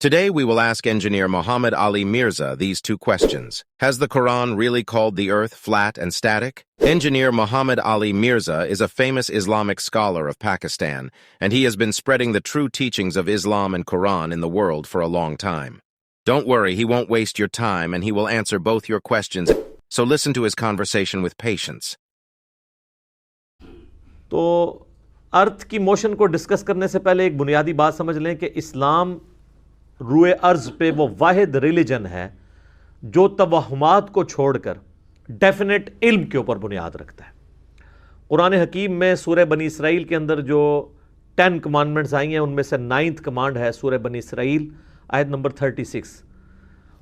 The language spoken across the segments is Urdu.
Today we will ask engineer Muhammad Ali Mirza these two questions. Has the Quran really called the earth flat and static? Engineer Muhammad Ali Mirza is a famous Islamic scholar of Pakistan, and he has been spreading the true teachings of Islam and Quran in the world for a long time. Don't worry, he won't waste your time and he will answer both your questions, so listen to his conversation with patience. تو ارتھ کی موشن کو ڈسکس کرنے سے پہلے ایک بنیادی بات سمجھ لیں کہ اسلام روئے ارض پہ وہ واحد ریلیجن ہے جو توہمات کو چھوڑ کر ڈیفینیٹ علم کے اوپر بنیاد رکھتا ہے. قرآن حکیم میں سورہ بنی اسرائیل کے اندر جو 10 کمانڈمنٹس آئی ہیں ان میں سے 9th کمانڈ ہے سورہ بنی اسرائیل آیت نمبر 36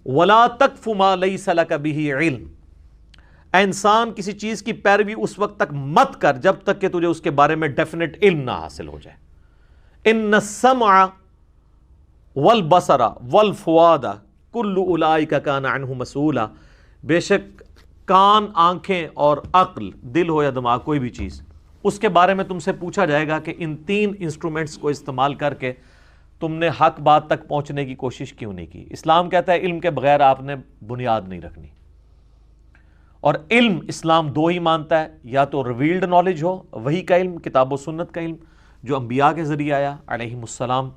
وَلَا تَقْفُ مَا لَيْسَ لَكَ بِهِ عِلْم. اے انسان کسی چیز کی پیروی اس وقت تک مت کر جب تک کہ تجھے اس کے بارے میں ڈیفینیٹ علم نہ حاصل ہو جائے. ان السمع والبصر والفؤاد کل اولئک کان عنہ مسئولا. بے شک کان، آنکھیں اور عقل، دل ہو یا دماغ، کوئی بھی چیز، اس کے بارے میں تم سے پوچھا جائے گا کہ ان 3 انسٹرومنٹس کو استعمال کر کے تم نے حق بات تک پہنچنے کی کوشش کیوں نہیں کی. اسلام کہتا ہے علم کے بغیر آپ نے بنیاد نہیں رکھنی. اور علم اسلام 2 ہی مانتا ہے، یا تو ریویلڈ نالج ہو، وحی کا علم، کتاب و سنت کا علم جو انبیاء کے ذریعے آیا علیہم السلام،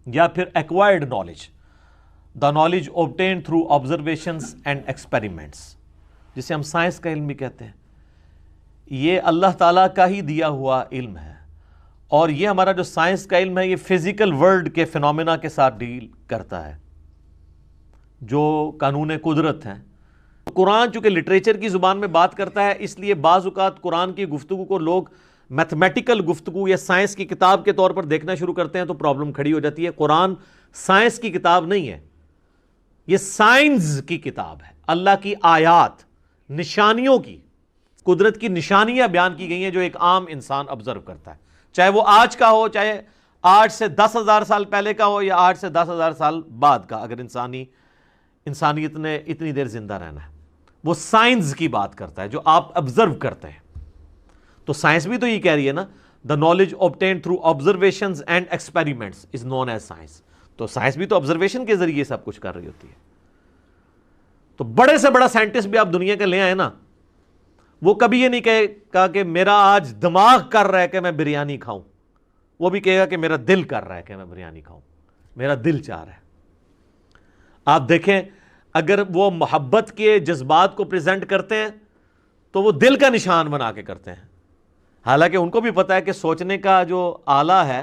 یا پھر acquired knowledge, the knowledge obtained through observations and experiments, جسے ہم سائنس کا علم بھی کہتے ہیں. یہ اللہ تعالیٰ کا ہی دیا ہوا علم ہے، اور یہ ہمارا جو سائنس کا علم ہے یہ فزیکل ورلڈ کے فینومینا کے ساتھ ڈیل کرتا ہے جو قانون قدرت ہیں. قرآن چونکہ لٹریچر کی زبان میں بات کرتا ہے، اس لیے بعض اوقات قرآن کی گفتگو کو لوگ میتھمیٹیکل گفتگو یا سائنس کی کتاب کے طور پر دیکھنا شروع کرتے ہیں تو پرابلم کھڑی ہو جاتی ہے. قرآن سائنس کی کتاب نہیں ہے، یہ سائنس کی کتاب ہے. اللہ کی آیات، نشانیوں کی، قدرت کی نشانیاں بیان کی گئی ہیں جو ایک عام انسان آبزرو کرتا ہے، چاہے وہ آج کا ہو، چاہے آج سے 10,000 سال پہلے کا ہو، یا آج سے 10,000 سال بعد کا. اگر انسانیت نے اتنی دیر زندہ رہنا ہے، وہ سائنس کی بات کرتا ہے جو آپ آبزرو کرتے ہیں. تو سائنس بھی تو یہ کہہ رہی ہے نا، the knowledge obtained through observations and experiments is known as science. تو سائنس بھی تو آبزرویشن کے ذریعے سب کچھ کر رہی ہوتی ہے. تو بڑے سے بڑا سائنٹسٹ بھی آپ دنیا کے لے آئے نا، وہ کبھی یہ نہیں کہا کہ میرا آج دماغ کر رہا ہے کہ میں بریانی کھاؤں، وہ بھی کہے گا کہ میرا دل کر رہا ہے کہ میں بریانی کھاؤں، میرا دل چاہ رہا ہے. آپ دیکھیں اگر وہ محبت کے جذبات کو پریزنٹ کرتے ہیں تو وہ دل کا نشان بنا کے کرتے ہیں، حالانکہ ان کو بھی پتا ہے کہ سوچنے کا جو آلہ ہے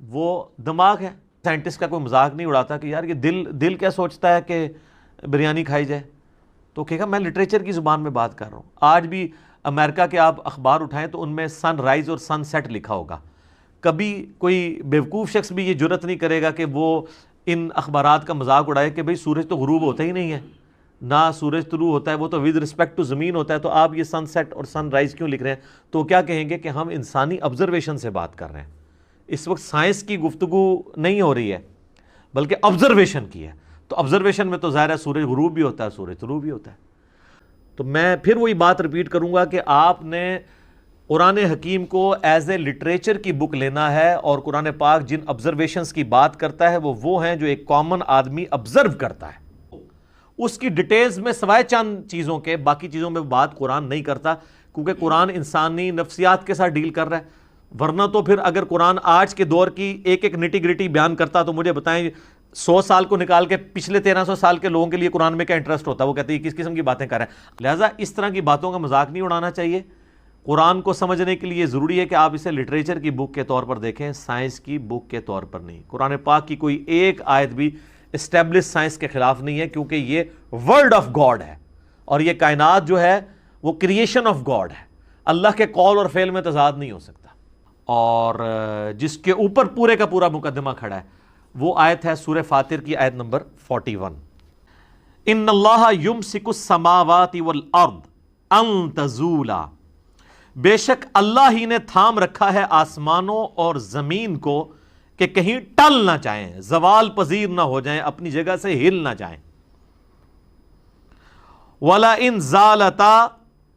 وہ دماغ ہے. سائنٹسٹ کا کوئی مذاق نہیں اڑاتا کہ یار یہ دل کیا سوچتا ہے کہ بریانی کھائی جائے، تو کہے گا میں لٹریچر کی زبان میں بات کر رہا ہوں. آج بھی امریکہ کے آپ اخبار اٹھائیں تو ان میں سن رائز اور سن سیٹ لکھا ہوگا. کبھی کوئی بیوقوف شخص بھی یہ جرت نہیں کرے گا کہ وہ ان اخبارات کا مذاق اڑائے کہ بھئی سورج تو غروب ہوتا ہی نہیں ہے، نہ سورج طلوع ہوتا ہے، وہ تو ود رسپیکٹ ٹو زمین ہوتا ہے، تو آپ یہ سن سیٹ اور سن رائز کیوں لکھ رہے ہیں؟ تو کیا کہیں گے کہ ہم انسانی آبزرویشن سے بات کر رہے ہیں. اس وقت سائنس کی گفتگو نہیں ہو رہی ہے بلکہ آبزرویشن کی ہے. تو آبزرویشن میں تو ظاہر ہے سورج غروب بھی ہوتا ہے، سورج طلوع بھی ہوتا ہے. تو میں پھر وہی بات ریپیٹ کروں گا کہ آپ نے قرآن حکیم کو ایز اے لٹریچر کی بک لینا ہے، اور قرآن پاک جن آبزرویشنز کی بات کرتا ہے وہ ہیں جو ایک کامن آدمی آبزرو کرتا ہے. اس کی ڈیٹیلز میں سوائے چند چیزوں کے باقی چیزوں میں بات قرآن نہیں کرتا، کیونکہ قرآن انسانی نفسیات کے ساتھ ڈیل کر رہا ہے. ورنہ تو پھر اگر قرآن آج کے دور کی ایک نٹی گریٹی بیان کرتا تو مجھے بتائیں 100 سال کو نکال کے پچھلے 1300 سال کے لوگوں کے لیے قرآن میں کیا انٹرسٹ ہوتا ہے؟ وہ کہتے ہیں کس قسم کی باتیں کر رہے ہیں. لہٰذا اس طرح کی باتوں کا مذاق نہیں اڑانا چاہیے. قرآن کو سمجھنے کے لیے ضروری ہے کہ آپ اسے لٹریچر کی بک کے طور پر دیکھیں، سائنس کی بک کے طور پر نہیں. قرآن پاک کی کوئی ایک آیت بھی اسٹیبلش سائنس کے خلاف نہیں ہے، کیونکہ یہ ورڈ آف گاڈ ہے، اور یہ کائنات جو ہے وہ کریشن آف گاڈ ہے. اللہ کے قول اور فعل میں تضاد نہیں ہو سکتا. اور جس کے اوپر پورے کا پورا مقدمہ کھڑا ہے وہ آیت ہے سورہ فاطر کی آیت نمبر 41 ان اللہ یمسک السماوات والارض ان تزولا. بے شک اللہ ہی نے تھام رکھا ہے آسمانوں اور زمین کو کہ کہیں ٹل نہ جائیں، زوال پذیر نہ ہو جائیں، اپنی جگہ سے ہل نہ جائیں. وَلَا إِن زَالَتَا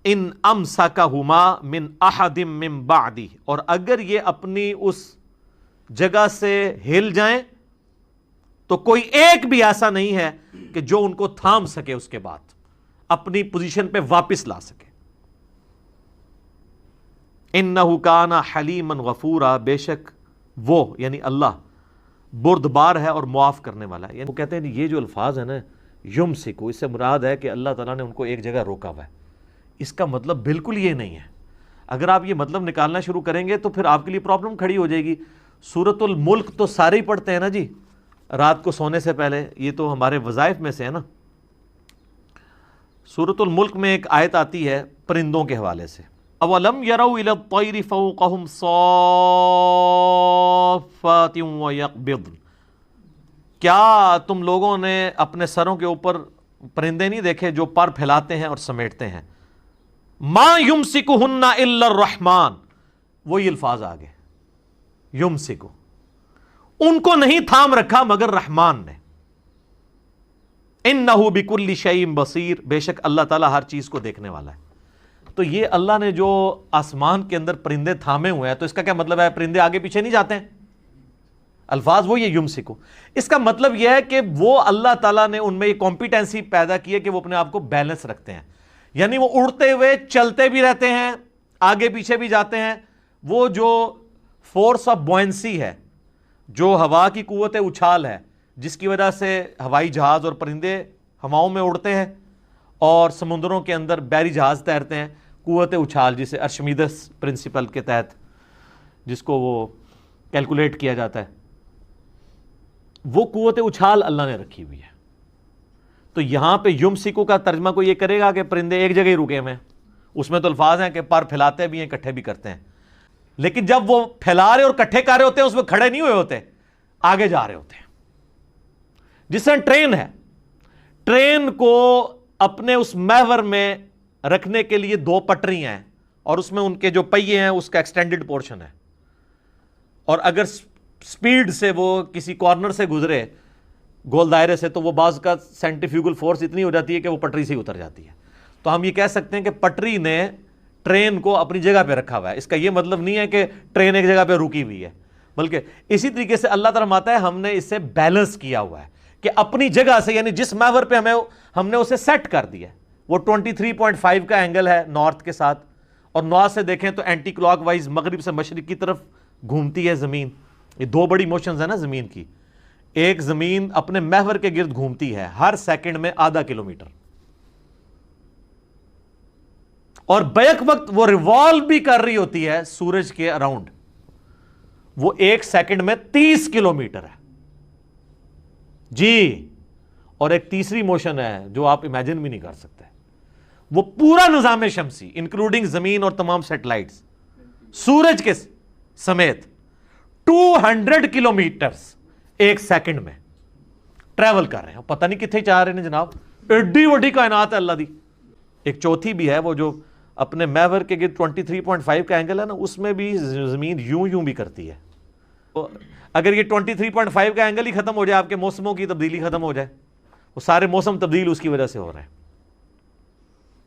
إِنْ أَمْسَكَهُمَا مِنْ أَحَدٍ مِّن بَعْدِهِ. اور اگر یہ اپنی اس جگہ سے ہل جائیں تو کوئی ایک بھی ایسا نہیں ہے کہ جو ان کو تھام سکے، اس کے بعد اپنی پوزیشن پہ واپس لا سکے۔ انہ کان حلیما غفورا، بے شک وہ یعنی اللہ بردبار ہے اور معاف کرنے والا ہے۔ وہ کہتے ہیں یہ جو الفاظ ہیں نا یمسکو، اس سے مراد ہے کہ اللہ تعالیٰ نے ان کو ایک جگہ روکا ہوا ہے۔ اس کا مطلب بالکل یہ نہیں ہے۔ اگر آپ یہ مطلب نکالنا شروع کریں گے تو پھر آپ کے لیے پرابلم کھڑی ہو جائے گی۔ سورۃ الملک تو سارے ہی پڑھتے ہیں نا جی رات کو سونے سے پہلے، یہ تو ہمارے وظائف میں سے ہے نا۔ سورۃ الملک میں ایک آیت آتی ہے پرندوں کے حوالے سے، اولم یروا الی الطیر فوقہم صافات ویقبضن، کیا تم لوگوں نے اپنے سروں کے اوپر پرندے نہیں دیکھے جو پر پھیلاتے ہیں اور سمیٹتے ہیں؟ ما یمسکہن الا الرحمن، وہی الفاظ آگے، یمسکو، ان کو نہیں تھام رکھا مگر رحمان نے۔ انہ بکل شیء بصیر، بے شک اللہ تعالیٰ ہر چیز کو دیکھنے والا ہے۔ تو یہ اللہ نے جو آسمان کے اندر پرندے تھامے ہوئے ہیں، تو اس کا کیا مطلب ہے؟ پرندے آگے پیچھے نہیں جاتے ہیں؟ الفاظ وہ یہ یمسکو، اس کا مطلب یہ ہے کہ وہ اللہ تعالیٰ نے ان میں یہ کمپیٹنسی پیدا کی ہے کہ وہ اپنے آپ کو بیلنس رکھتے ہیں، یعنی وہ اڑتے ہوئے چلتے بھی رہتے ہیں، آگے پیچھے بھی جاتے ہیں۔ وہ جو فورس آف بوئنسی ہے، جو ہوا کی قوت اچھال ہے، جس کی وجہ سے ہوائی جہاز اور پرندے ہواؤں میں اڑتے ہیں اور سمندروں کے اندر بحری جہاز تیرتے ہیں، قوت اچھال جسے ارشمیدس پرنسپل کے تحت جس کو وہ کیلکولیٹ کیا جاتا ہے، وہ قوت اچھال اللہ نے رکھی ہوئی ہے۔ تو یہاں پہ یمسکو کا ترجمہ کو یہ کرے گا کہ پرندے ایک جگہ ہی رکے ہوئے ہیں، اس میں تو الفاظ ہیں کہ پر پھیلاتے بھی ہیں، اکٹھے بھی کرتے ہیں، لیکن جب وہ پھیلا رہے اور اکٹھے کر رہے ہوتے ہیں اس میں کھڑے نہیں ہوئے ہوتے، آگے جا رہے ہوتے ہیں۔ جس طرح ٹرین ہے، ٹرین کو اپنے اس محور میں رکھنے کے لیے دو پٹریاں ہیں اور اس میں ان کے جو پہیے ہیں اس کا ایکسٹینڈڈ پورشن ہے، اور اگر سپیڈ سے وہ کسی کارنر سے گزرے گول دائرے سے تو وہ بعض کا سینٹریفیوگل فورس اتنی ہو جاتی ہے کہ وہ پٹری سے ہی اتر جاتی ہے۔ تو ہم یہ کہہ سکتے ہیں کہ پٹری نے ٹرین کو اپنی جگہ پہ رکھا ہوا ہے۔ اس کا یہ مطلب نہیں ہے کہ ٹرین ایک جگہ پہ رکی ہوئی ہے، بلکہ اسی طریقے سے اللہ تعالیٰ فرماتا ہے ہم نے اسے بیلنس کیا ہوا ہے کہ اپنی جگہ سے، یعنی جس محور پہ ہم نے اسے سیٹ کر دیا ہے۔ وہ 23.5 کا اینگل ہے نارتھ کے ساتھ، اور نارتھ سے دیکھیں تو اینٹی کلاک وائز مغرب سے مشرق کی طرف گھومتی ہے زمین۔ یہ دو بڑی موشنز ہیں نا زمین کی، ایک زمین اپنے محور کے گرد گھومتی ہے ہر سیکنڈ میں ½ کلومیٹر، اور بیک وقت وہ ریوالو بھی کر رہی ہوتی ہے سورج کے اراؤنڈ، وہ ایک سیکنڈ میں 30 کلومیٹر ہے جی۔ اور ایک تیسری موشن ہے جو آپ امیجن بھی نہیں کر سکتے، وہ پورا نظام شمسی انکلوڈنگ زمین اور تمام سیٹلائٹس سورج کے سمیت 200 کلومیٹرز ایک سیکنڈ میں ٹریول کر رہے ہیں۔ پتہ نہیں کتنے چاہ رہے ہیں جناب، ایڈی وڈی کائنات ہے اللہ دی۔ ایک چوتھی بھی ہے، وہ جو اپنے محور کے گرد 23.5 کا اینگل ہے نا، اس میں بھی زمین یوں بھی کرتی ہے۔ اگر یہ 23.5 کا اینگل ہی ختم ہو جائے، آپ کے موسموں کی تبدیلی ختم ہو جائے، وہ سارے موسم تبدیل اس کی وجہ سے ہو رہے ہیں۔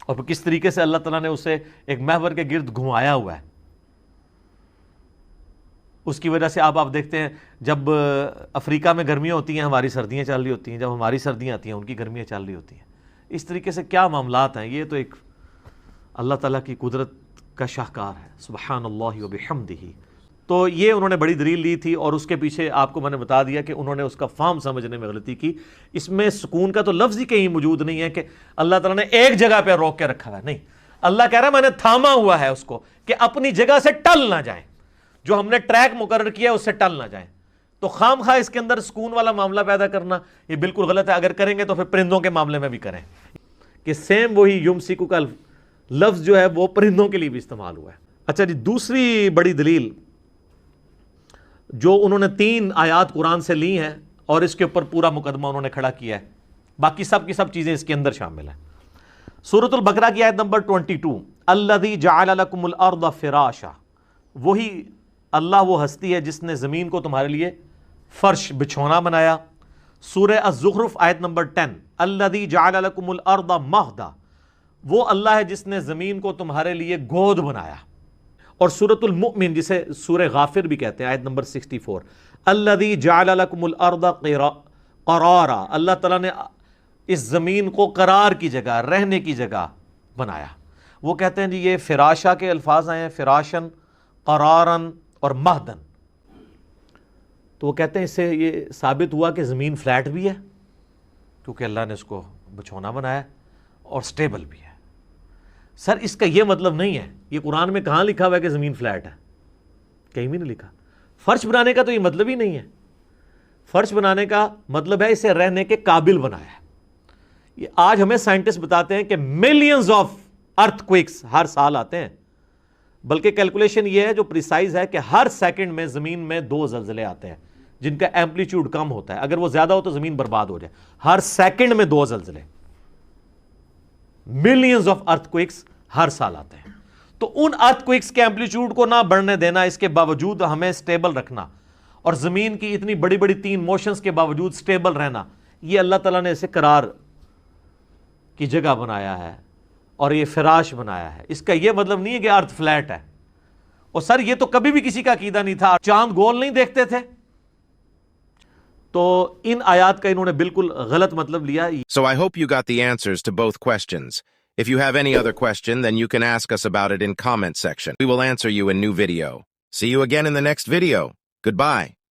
اور کس طریقے سے اللہ تعالیٰ نے اسے ایک محور کے گرد گھمایا ہوا ہے، اس کی وجہ سے آپ دیکھتے ہیں جب افریقہ میں گرمیاں ہوتی ہیں ہماری سردیاں چل رہی ہوتی ہیں، جب ہماری سردیاں آتی ہیں ان کی گرمیاں چل رہی ہوتی ہیں۔ اس طریقے سے کیا معاملات ہیں، یہ تو ایک اللہ تعالیٰ کی قدرت کا شاہکار ہے، سبحان اللہ و بحمدہ۔ تو یہ انہوں نے بڑی دلیل لی تھی، اور اس کے پیچھے آپ کو میں نے بتا دیا کہ انہوں نے اس کا فہم سمجھنے میں غلطی کی۔ اس میں سکون کا تو لفظ ہی کہیں موجود نہیں ہے کہ اللہ تعالیٰ نے ایک جگہ پہ روک کے رکھا ہوا ہے، نہیں، اللہ کہہ رہا ہے میں نے تھاما ہوا ہے اس کو کہ اپنی جگہ سے ٹل نہ جائیں، جو ہم نے ٹریک مقرر کیا اس سے ٹل نہ جائیں۔ تو خام خواہ اس کے اندر سکون والا معاملہ پیدا کرنا یہ بالکل غلط ہے۔ اگر کریں گے تو پھر پرندوں کے معاملے میں بھی کریں کہ سیم وہی یمسکو کا لفظ جو ہے وہ پرندوں کے لیے بھی استعمال ہوا ہے۔ اچھا جی، دوسری بڑی دلیل جو انہوں نے 3 آیات قرآن سے لی ہیں اور اس کے اوپر پورا مقدمہ انہوں نے کھڑا کیا ہے، باقی سب کی سب چیزیں اس کے اندر شامل ہیں۔ سورۃ البقرہ کی آیت نمبر 22، الذی جعل لکم الارض فراشا، وہی اللہ وہ ہستی ہے جس نے زمین کو تمہارے لیے فرش بچھونا بنایا۔ سورہ الزخرف آیت نمبر 10، الذی جعل لکم الارض مہدا، وہ اللہ ہے جس نے زمین کو تمہارے لیے گود بنایا۔ اور سورۃ المؤمن جسے سورہ غافر بھی کہتے ہیں، آیت نمبر 64، الذی جعل لکم الارض قرارا، اللہ تعالیٰ نے اس زمین کو قرار کی جگہ، رہنے کی جگہ بنایا. وہ کہتے ہیں جی یہ فراشا کے الفاظ آئے ہیں، فراشن، قرارن اور مہدن. تو وہ کہتے ہیں اس سے یہ ثابت ہوا کہ زمین فلیٹ بھی ہے کیونکہ اللہ نے اس کو بچھونا بنایا اور سٹیبل بھی ہے. سر اس کا یہ مطلب نہیں ہے، یہ قرآن میں کہاں لکھا ہوا ہے کہ زمین فلیٹ ہے؟ کہیں بھی نہیں لکھا. فرش بنانے کا تو یہ مطلب ہی نہیں ہے. فرش بنانے کا مطلب ہے اسے رہنے کے قابل بنایا ہے. یہ آج ہمیں سائنٹسٹ بتاتے ہیں کہ ملینز آف ارتھ کوئکس ہر سال آتے ہیں، بلکہ کیلکولیشن یہ ہے جو پریسائز ہے کہ ہر سیکنڈ میں زمین میں 2 زلزلے آتے ہیں جن کا ایمپلیٹیوڈ کم ہوتا ہے، اگر وہ زیادہ ہو تو زمین برباد ہو جائے. ہر سیکنڈ میں 2 زلزلے، ملینز آف ارتھ کوئکس ہر سال آتے ہیں. تو ان ارتھ کوئکس کے ایمپلیٹیوڈ کو نہ بڑھنے دینا، اس کے باوجود ہمیں سٹیبل رکھنا، اور زمین کی اتنی بڑی بڑی 3 موشنز کے باوجود سٹیبل رہنا، یہ اللہ تعالیٰ نے اسے قرار کی جگہ بنایا ہے اور یہ فراش بنایا ہے. اس کا یہ مطلب نہیں ہے کہ ارتھ فلیٹ ہے. اور سر یہ تو کبھی بھی کسی کا عقیدہ نہیں تھا، چاند گول نہیں دیکھتے تھے. تو ان آیات کا انہوں نے بالکل غلط مطلب لیا. So I hope you got the answers to both questions. If you have any other question, then you can ask us about it in comment section. We will answer you in new video. See you again in the next video. Goodbye.